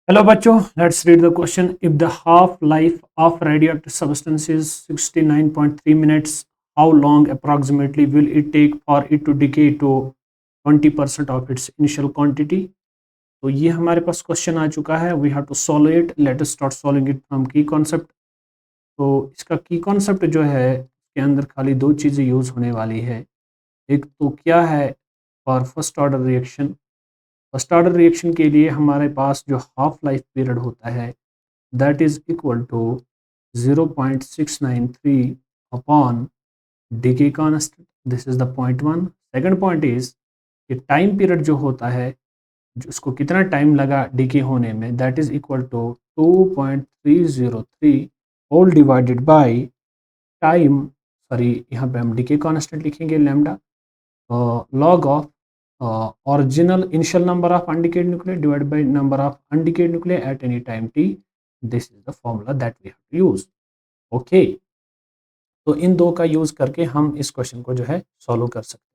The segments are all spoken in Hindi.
Hello बच्चों, let's read the question. If the half life of radioactive substance is 69.3 minutes, how long approximately will it take for it to decay to 20% of its initial quantity? तो ये हमारे पास क्वेश्चन आ चुका है. We have to solve it. Let us start solving it from key concept. तो इसका की कॉन्सेप्ट जो है इसके अंदर खाली दो चीज़ें यूज़ होने वाली है. एक तो क्या है for first order reaction. First order reaction के लिए हमारे पास जो हाफ लाइफ पीरियड होता है that is equal to 0.693 upon decay constant. This is the point one. Second point is कि टाइम पीरियड जो होता है उसको कितना टाइम लगा डिके होने में, that is equal to 2.303 whole divided by time. Sorry, यहाँ पे हम डिके कांस्टेंट लिखेंगे lambda log of original initial number of undecayed nuclei divided by number of undecayed nuclei at any time t. This is the formula that we have to use. Okay, तो इन दो का यूज करके हम इस क्वेश्चन को जो है सॉल्व कर सकते हैं.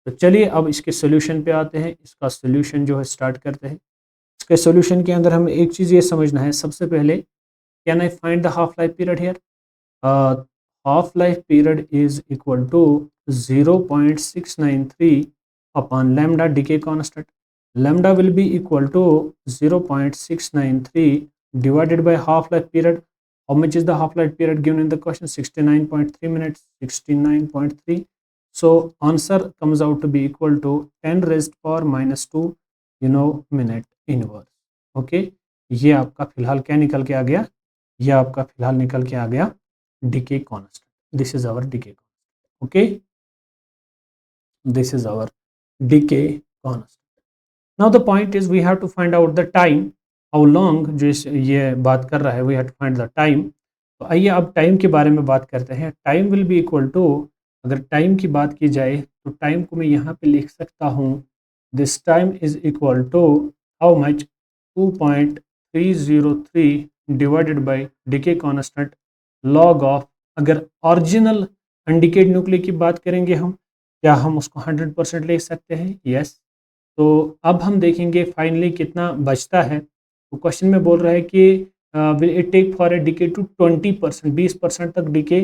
तो चलिए अब इसके सोल्यूशन पे आते हैं. इसका सोल्यूशन जो है स्टार्ट करते हैं. इसके सोल्यूशन के अंदर हमें एक चीज़ ये समझना है. सबसे पहले can I find the half life period here. Half life period is equal to 0.693 upon lambda decay constant. Lambda will be equal to 0.693 divided by half life period. How much is the half life period given in the question? 69.3 minutes. 69.3. So answer comes out to be equal to 10 raised power minus 2 minute inverse. Okay, ये आपका फिलहाल क्या निकल के आ गया? ये आपका फिलहाल निकल के आ गया decay constant. This is our decay constant. Okay, this is our decay constant. Now the point is we have to find out the time, how long. जो ये बात कर रहा है we have to find the time. तो आइए अब टाइम के बारे में बात करते हैं. Time will be equal to, अगर टाइम की बात की जाए तो टाइम को मैं यहाँ पे लिख सकता हूँ. This time is equal to how much, 2.303 divided by decay constant log of. अगर ओरिजिनल अनडिकेड न्यूक्लियर की बात करेंगे हम, क्या हम उसको 100% ले सकते हैं? यस. तो अब हम देखेंगे फाइनली कितना बचता है. तो क्वेश्चन में बोल रहा है कि will it take for a decay to 20%, 20% तक डिके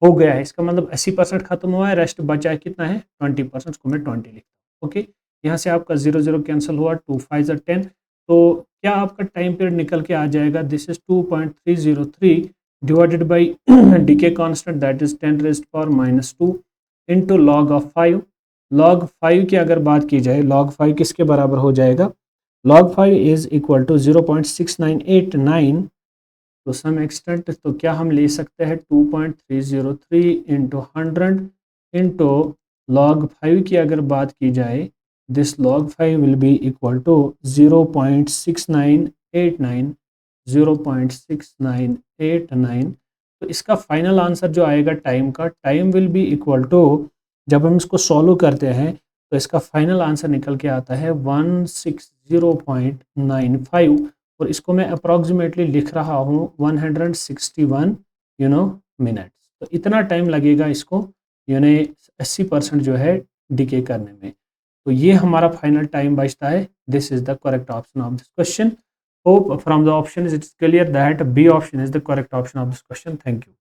हो गया है. इसका मतलब 80% खत्म हुआ है, रेस्ट बचा है कितना है? 20%. उसको मैं 20 लिखता हूँ. ओके, यहाँ से आपका 0 0 कैंसिल हुआ, 2 5 10. तो क्या आपका टाइम पीरियड निकल के आ जाएगा? This is 2.303 divided by decay constant that is 10 raised power minus 2 into log of 5. log 5 की अगर बात की जाए, log 5 किसके बराबर हो जाएगा? log 5 is equal to 0.6989. तो सम एक्सटेंट तो क्या हम ले सकते हैं? 2.303 इंटू 100 इंटू लॉग 5 की अगर बात की जाए, this log 5 will be equal to 0.6989. 0.6989. तो इसका फाइनल आंसर जो आएगा टाइम का, time will be equal to, जब हम इसको सॉल्व करते हैं तो इसका फाइनल आंसर निकल के आता है 160.95. और इसको मैं अप्रॉक्सीमेटली लिख रहा हूँ 161 मिनट्स. तो इतना टाइम लगेगा इसको 80% जो है डिके करने में. तो ये हमारा फाइनल टाइम बचता है. This is the correct option of this question. Hope from the option it is clear that B option is the correct option of this question. Thank you.